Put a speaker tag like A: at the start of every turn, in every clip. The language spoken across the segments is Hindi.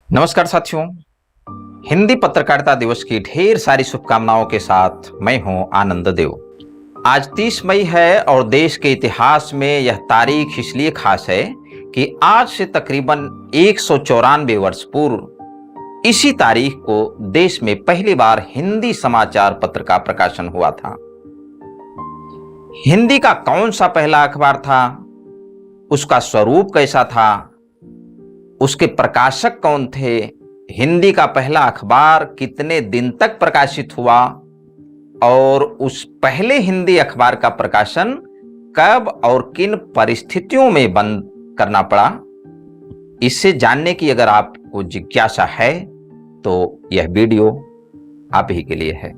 A: नमस्कार साथियों, हिंदी पत्रकारिता दिवस की ढेर सारी शुभकामनाओं के साथ मैं हूं आनंद देव। आज 30 मई है और देश के इतिहास में यह तारीख इसलिए खास है कि आज से तकरीबन 194 वर्ष पूर्व इसी तारीख को देश में पहली बार हिंदी समाचार पत्र का प्रकाशन हुआ था। हिंदी का कौन सा पहला अखबार था, उसका स्वरूप कैसा था, उसके प्रकाशक कौन थे, हिंदी का पहला अखबार कितने दिन तक प्रकाशित हुआ और उस पहले हिंदी अखबार का प्रकाशन कब और किन परिस्थितियों में बंद करना पड़ा, इससे जानने की अगर आपको जिज्ञासा है तो यह वीडियो आप ही के लिए है।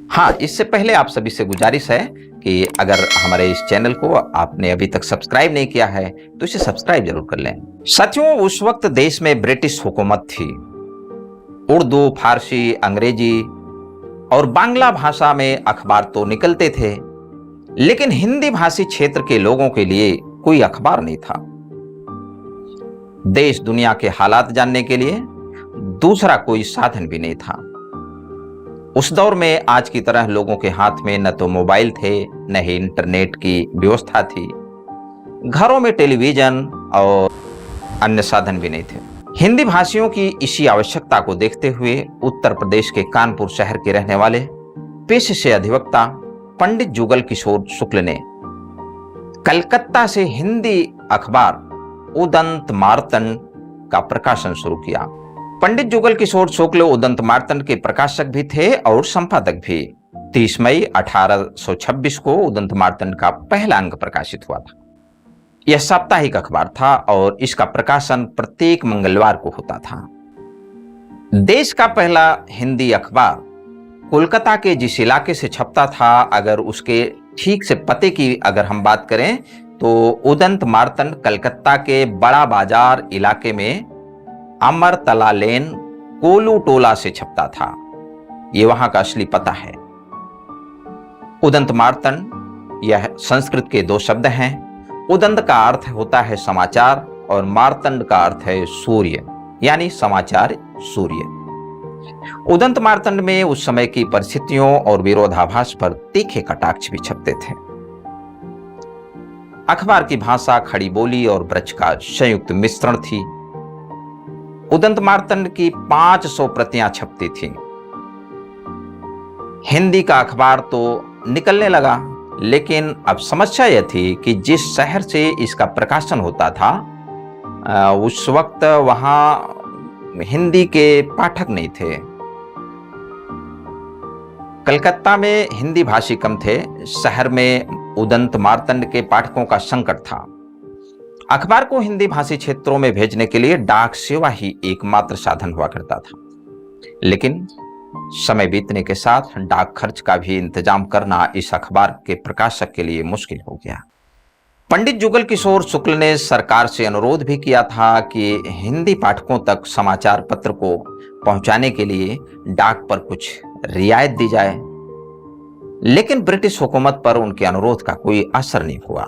A: हाँ, इससे पहले आप सभी से गुजारिश है कि अगर हमारे इस चैनल को आपने अभी तक सब्सक्राइब नहीं किया है तो इसे सब्सक्राइब जरूर कर लें। साथियों, उस वक्त देश में ब्रिटिश हुकूमत थी। उर्दू, फारसी, अंग्रेजी और बांग्ला भाषा में अखबार तो निकलते थे, लेकिन हिंदी भाषी क्षेत्र के लोगों के लिए कोई अखबार नहीं था। देश दुनिया के हालात जानने के लिए दूसरा कोई साधन भी नहीं था। उस दौर में आज की तरह लोगों के हाथ में न तो मोबाइल थे, न ही इंटरनेट की व्यवस्था थी। घरों में टेलीविजन और अन्य साधन भी नहीं थे। हिंदी भाषियों की इसी आवश्यकता को देखते हुए उत्तर प्रदेश के कानपुर शहर के रहने वाले पेशे से अधिवक्ता पंडित जुगल किशोर शुक्ल ने कलकत्ता से हिंदी अखबार उदंत मार्तंड का प्रकाशन शुरू किया। पंडित जुगल किशोर शुक्ल उदंत मार्तंड के प्रकाशक भी थे और संपादक भी। 30 मई 1826 को उदंत मार्तंड का पहला अंक प्रकाशित हुआ था। यह साप्ताहिक अखबार था और इसका प्रकाशन प्रत्येक मंगलवार को होता था। देश का पहला हिंदी अखबार कोलकाता के जिस इलाके से छपता था, अगर उसके ठीक से पते की अगर हम बात करें तो उदंत मार्तंड कलकत्ता के बड़ा बाजार इलाके में अमरतला लेन कोलू टोला से छपता था। यह वहां का असली पता है। उदंत मार्तंड यह संस्कृत के दो शब्द हैं। उदंत का अर्थ होता है समाचार और मार्तंड का अर्थ है सूर्य, यानी समाचार सूर्य। उदंत मार्तंड में उस समय की परिस्थितियों और विरोधाभास पर तीखे कटाक्ष भी छपते थे। अखबार की भाषा खड़ी बोली और ब्रज का संयुक्त मिश्रण थी। उदंत मार्तंड की 500 प्रतियां छपती थीं। हिंदी का अखबार तो निकलने लगा, लेकिन अब समस्या यह थी कि जिस शहर से इसका प्रकाशन होता था उस वक्त वहां हिंदी के पाठक नहीं थे। कलकत्ता में हिंदी भाषी कम थे। शहर में उदंत मार्तंड के पाठकों का संकट था। अखबार को हिंदी भाषी क्षेत्रों में भेजने के लिए डाक सेवा ही एकमात्र साधन हुआ करता था, लेकिन समय बीतने के साथ डाक खर्च का भी इंतजाम करना इस अखबार के प्रकाशक के लिए मुश्किल हो गया। पंडित जुगल किशोर शुक्ल ने सरकार से अनुरोध भी किया था कि हिंदी पाठकों तक समाचार पत्र को पहुंचाने के लिए डाक पर कुछ रियायत दी जाए, लेकिन ब्रिटिश हुकूमत पर उनके अनुरोध का कोई असर नहीं हुआ।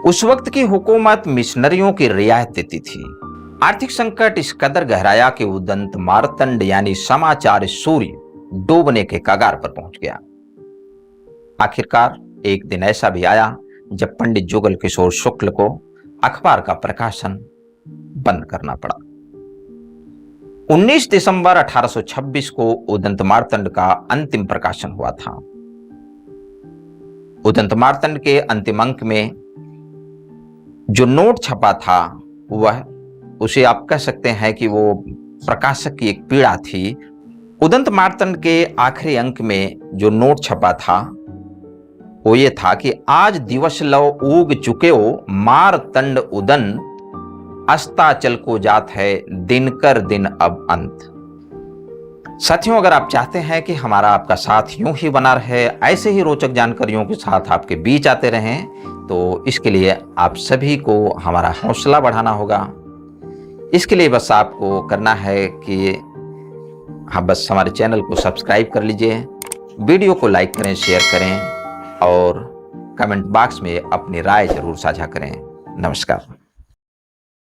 A: उस वक्त की हुकूमत मिशनरियों की रियायत देती थी। आर्थिक संकट इस कदर गहराया कि उदंत मार्तंड यानी समाचार सूर्य डूबने के कगार पर पहुंच गया। आखिरकार एक दिन ऐसा भी आया जब पंडित जुगल किशोर शुक्ल को अखबार का प्रकाशन बंद करना पड़ा। 19 दिसंबर 1826 को उदंत मार्तंड का अंतिम प्रकाशन हुआ था। उदंत मार्तंड के अंतिम अंक में जो नोट छपा था वह, उसे आप कह सकते हैं कि वो प्रकाशक की एक पीड़ा थी। उदंत मार्तंड के आखिरी अंक में जो नोट छपा था वो ये था कि आज दिवस लव उग चुके हो मारतंड उदंत अस्ताचल को जात है दिन कर दिन अब अंत। साथियों, अगर आप चाहते हैं कि हमारा आपका साथ यूं ही बना रहे, ऐसे ही रोचक जानकारियों के साथ आपके बीच आते रहें, तो इसके लिए आप सभी को हमारा हौसला बढ़ाना होगा। इसके लिए बस आपको करना है कि बस हमारे चैनल को सब्सक्राइब कर लीजिए, वीडियो को लाइक करें, शेयर करें और कमेंट बॉक्स में अपनी राय जरूर साझा करें। नमस्कार।